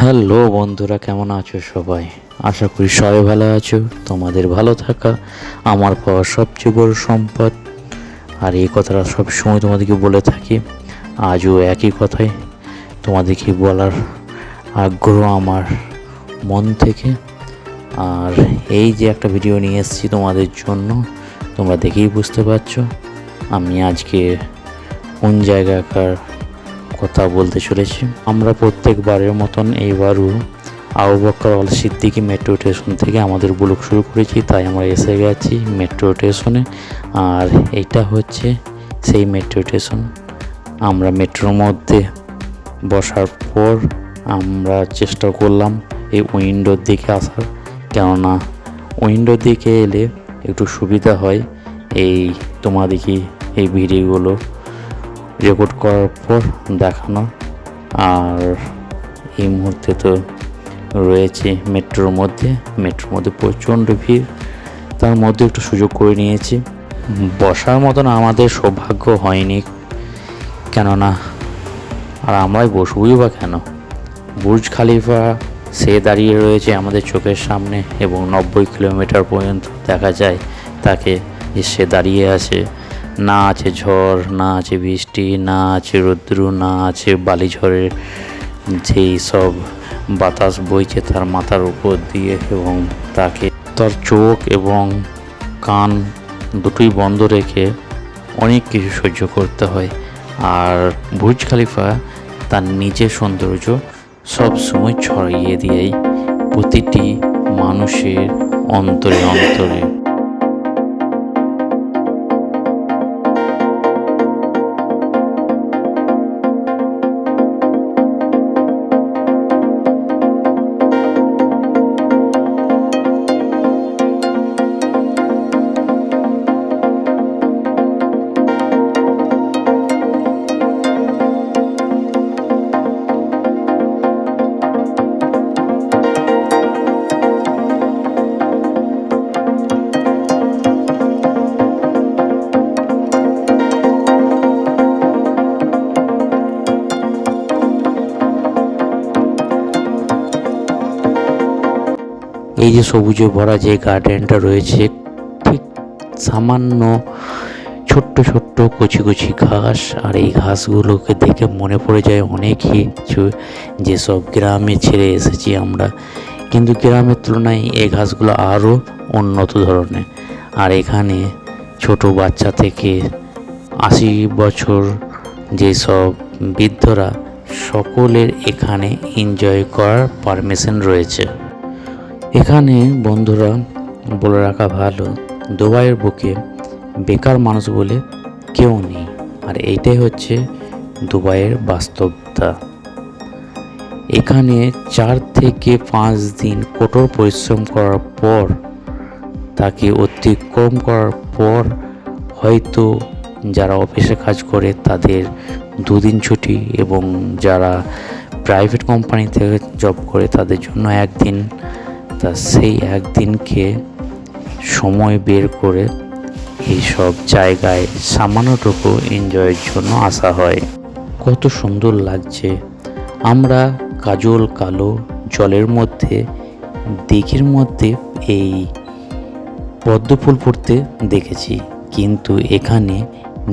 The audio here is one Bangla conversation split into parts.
হ্যালো বন্ধুরা, কেমন আছো সবাই? আশা করি সবাই ভালো আছো। তোমাদের ভালো থাকা আমার পাওয়া সবচেয়ে বড় সম্পদ। আর এই কথাটা সবসময় তোমাদেরকে বলে থাকি, আজও একই কথাই তোমাদেরকে বলার আগ্রহ আমার মন থেকে। আর এই যে একটা ভিডিও নিয়ে এসেছি তোমাদের জন্য, তোমরা দেখেই বুঝতে পারছো আমি আজকে কোন জায়গাকার কথা বলতে চলেছি। আমরা প্রত্যেকবারের মতন এইবারও আবু বকর আল সিদ্দিকী মেট্রো স্টেশন থেকে আমাদের ব্লগ শুরু করেছি, তাই আমরা এসে গেছি মেট্রো স্টেশনে। আর এইটা হচ্ছে সেই মেট্রো স্টেশন। আমরা মেট্রোর মধ্যে বসার পর আমরা চেষ্টা করলাম এই উইন্ডোর দিকে আসার, কেননা উইন্ডোর দিকে এলে একটু সুবিধা হয় এই তোমাদেরকে এই ভিডিওগুলো রেকর্ড করার পর দেখানো। আর এই মুহূর্তে তো রয়েছে মেট্রোর মধ্যে প্রচণ্ড ভিড়, তার মধ্যে একটু সুযোগ করে নিয়েছি। বসার মতন আমাদের সৌভাগ্য হয়নি, কেননা আর আমরাই বসবই বা কেন। বুর্জ খালিফা সে দাঁড়িয়ে রয়েছে আমাদের চোখের সামনে এবং 90 কিলোমিটার পর্যন্ত দেখা যায় তাকে, যে সে দাঁড়িয়ে আছে। না আছে ঝড়, না আছে বৃষ্টি, না আছে রৌদ্র, না আছে বালিঝড়ের যেই সব বাতাস বইছে তার মাথার উপর দিয়ে, এবং তাকে তার চোখ এবং কান দুটোই বন্ধ রেখে অনেক কিছু সহ্য করতে হয়। আর বুর্জ খলিফা তার নিজের সৌন্দর্য সব সময় ছড়িয়ে দিয়েই প্রতিটি মানুষের অন্তরে অন্তরে। এই যে সবুজে ভরা যে গার্ডেনটা রয়েছে, ঠিক সামান্য ছোট্ট ছোট্ট কচি কচি ঘাস, আর এই ঘাসগুলোকে দেখে মনে পড়ে যায় অনেক কিছু যেসব গ্রামে ছেড়ে এসেছি আমরা, কিন্তু গ্রামের তুলনায় এই ঘাসগুলো আরও উন্নত ধরনের। আর এখানে ছোট বাচ্চা থেকে 80 বছর যেসব বৃদ্ধরা, সকলের এখানে এনজয় করার পারমিশন রয়েছে। এখানে বন্ধুরা বলে রাখা ভালো, দুবাইয়ের বুকে বেকার মানুষ বলে কেউ নেই। আর এইটাই হচ্ছে দুবাইয়ের বাস্তবতা। এখানে 4 থেকে 5 দিন কঠোর পরিশ্রম করার পর, তাকে অতিক্রম করার পর হয়তো যারা অফিসে কাজ করে তাদের 2 দিন ছুটি, এবং যারা প্রাইভেট কোম্পানি থেকে জব করে তাদের জন্য 1 দিন। তা সেই একদিনকে সময় বের করে এইসব জায়গায় সামান্যটুকু এনজয়ের জন্য আসা হয়। কত সুন্দর লাগছে। আমরা কাজল কালো জলের মধ্যে, দিঘির মধ্যে এই পদ্ম ফুল ফুটতে দেখেছি, কিন্তু এখানে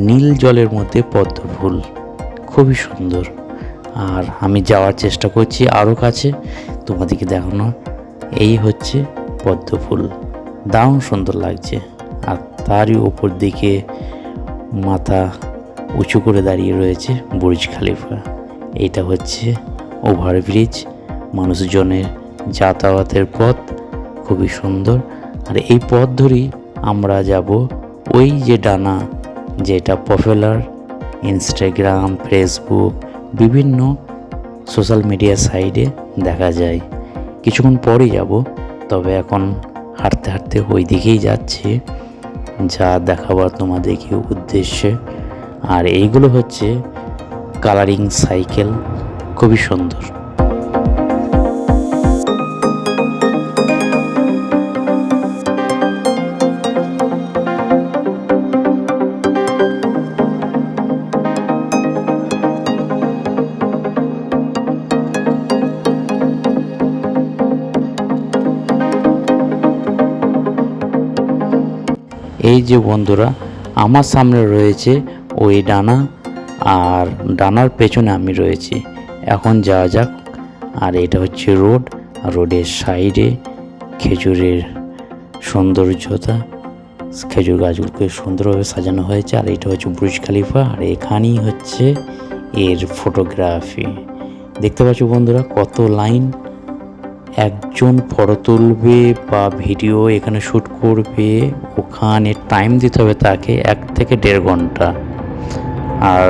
নীল জলের মধ্যে পদ্ম ফুল খুবই সুন্দর। আর আমি যাওয়ার চেষ্টা করছি আরও কাছে তোমাদেরকে দেখানো। এই হচ্ছে পদ্ম ফুল, দারুণ সুন্দর লাগছে। আর তারই ওপর দিকে মাথা উঁচু করে দাঁড়িয়ে রয়েছে বুর্জ খলিফা। এটা হচ্ছে ওভারব্রিজ, মানুষজনের যাতায়াতের পথ, খুবই সুন্দর। আর এই পথ ধরেই আমরা যাব ওই যে ডানা, যেটা পপুলার ইনস্টাগ্রাম, ফেসবুক, বিভিন্ন সোশ্যাল মিডিয়া সাইটে দেখা যায়। কিছুক্ষণ পরেই যাব, তবে এখন হাঁটতে হাঁটতে ওই দিকেই যাচ্ছি যা দেখাবার তোমাদেরকে উদ্দেশ্যে। আর এইগুলো হচ্ছে কালারিং সাইকেল, খুবই সুন্দর। এই যে বন্ধুরা আমার সামনে রয়েছে ওই ডানা, আর ডানার পেছনে আমি রয়েছি। এখন যাওয়া যাক। আর এটা হচ্ছে রোড, আর রোডের সাইডে খেজুরের সৌন্দর্যতা, খেজুর গাছগুলোকে সুন্দরভাবে সাজানো হয়েছে। আর এটা হচ্ছে বুর্জ খলিফা, আর এখানেই হচ্ছে এর ফটোগ্রাফি। দেখতে পাচ্ছ বন্ধুরা কত লাইন, একজন ফটো তুলবে বা ভিডিও এখানে শ্যুট করবে, ওখানে টাইম দিতে হবে তাকে 1 থেকে 1.5 ঘন্টা। আর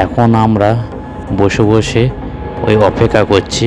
এখন আমরা বসে বসে ওই অপেক্ষা করছি।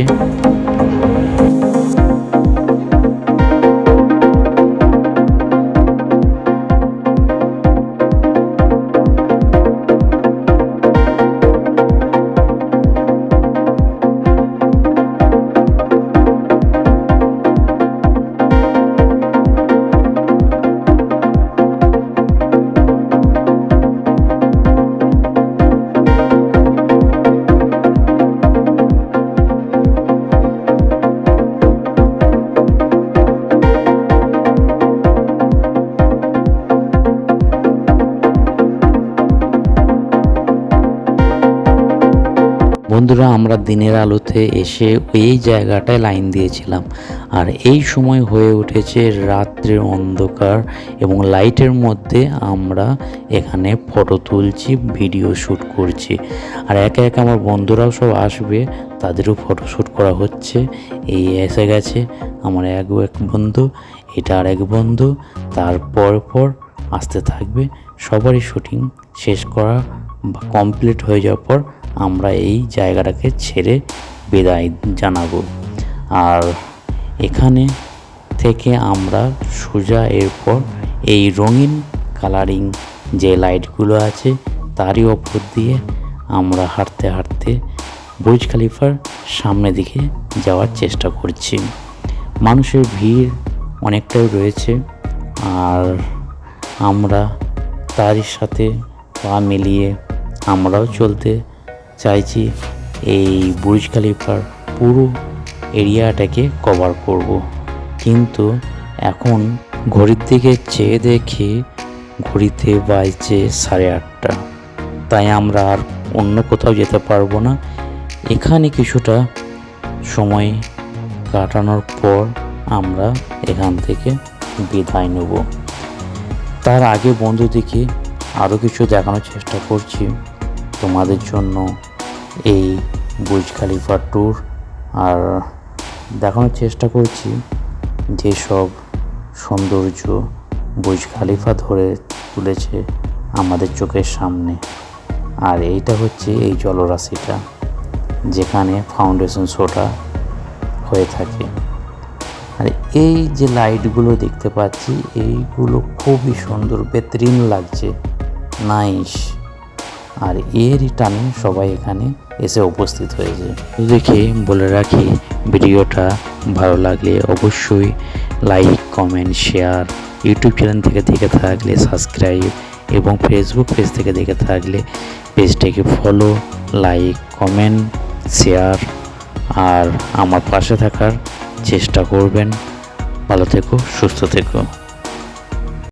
বন্ধুরা আমরা দিনের আলোতে এসে এই জায়গাটায় লাইন দিয়েছিলাম, আর এই সময় হয়ে উঠেছে রাত্রের অন্ধকার এবং লাইটের মধ্যে আমরা এখানে ফটো তুলছি, ভিডিও শ্যুট করছি। আর একে একে আমার বন্ধুরাও সব আসবে, তাদেরও ফটো শ্যুট করা হচ্ছে। এই এসে গেছে আমার এক বন্ধু, এটা আর এক বন্ধু, তারপর পর আসতে থাকবে। সবারই শ্যুটিং শেষ করা বা কমপ্লিট হয়ে যাওয়ার পর আমরা এই জায়গাটাকে ছেড়ে বিদায় জানাবো। আর এখানে থেকে আমরা সোজা এরপর এই রঙিন কালারিং যে লাইটগুলো আছে তারই ওপর দিয়ে আমরা হাঁটতে হাঁটতে বুর্জ খলিফার সামনের দিকে যাওয়ার চেষ্টা করছি। মানুষের ভিড় অনেকটাই রয়েছে, আর আমরা তারই সাথে পা মিলিয়ে আমরাও চলতে চাইছি এই বুর্জ খলিফার পুরো এরিয়াটাকে কভার করব। কিন্তু এখন ঘড়ির দিকে চেয়ে দেখি ঘড়িতে বাজছে 8:30। তাই আমরা আর অন্য কোথাও যেতে পারবো না। এখানে কিছুটা সময় কাটানোর পর আমরা এখান থেকে বিদায় নেব। তার আগে বন্ধুদেরকে আরও কিছু দেখানোর চেষ্টা করছি তোমাদের জন্য, এই বুর্জ খলিফা ট্যুর। আর দেখানোর চেষ্টা করছি যেসব সৌন্দর্য বুর্জ খলিফা ধরে তুলেছে আমাদের চোখের সামনে। আর এইটা হচ্ছে এই জলরাশিটা যেখানে ফাউন্ডেশন শোটা হয়ে থাকে। আর এই যে লাইটগুলো দেখতে পাচ্ছি এইগুলো খুবই সুন্দর, বেতরিন লাগছে, নাইস। আর এরই টানে সবাই এখানে এসে উপস্থিত হয়েছে। দেখে বলে রাখি, ভিডিওটা ভালো লাগলে অবশ্যই like, comment, share. YouTube channel থেকে দেখে থাকলে সাবস্ক্রাইব, এবং ফেসবুক পেজ থেকে দেখে থাকলে পেজটাকে ফলো, লাইক, কমেন্ট, শেয়ার আর আমার পাশে থাকার চেষ্টা করবেন। ভালো থেকো, সুস্থ থেকো।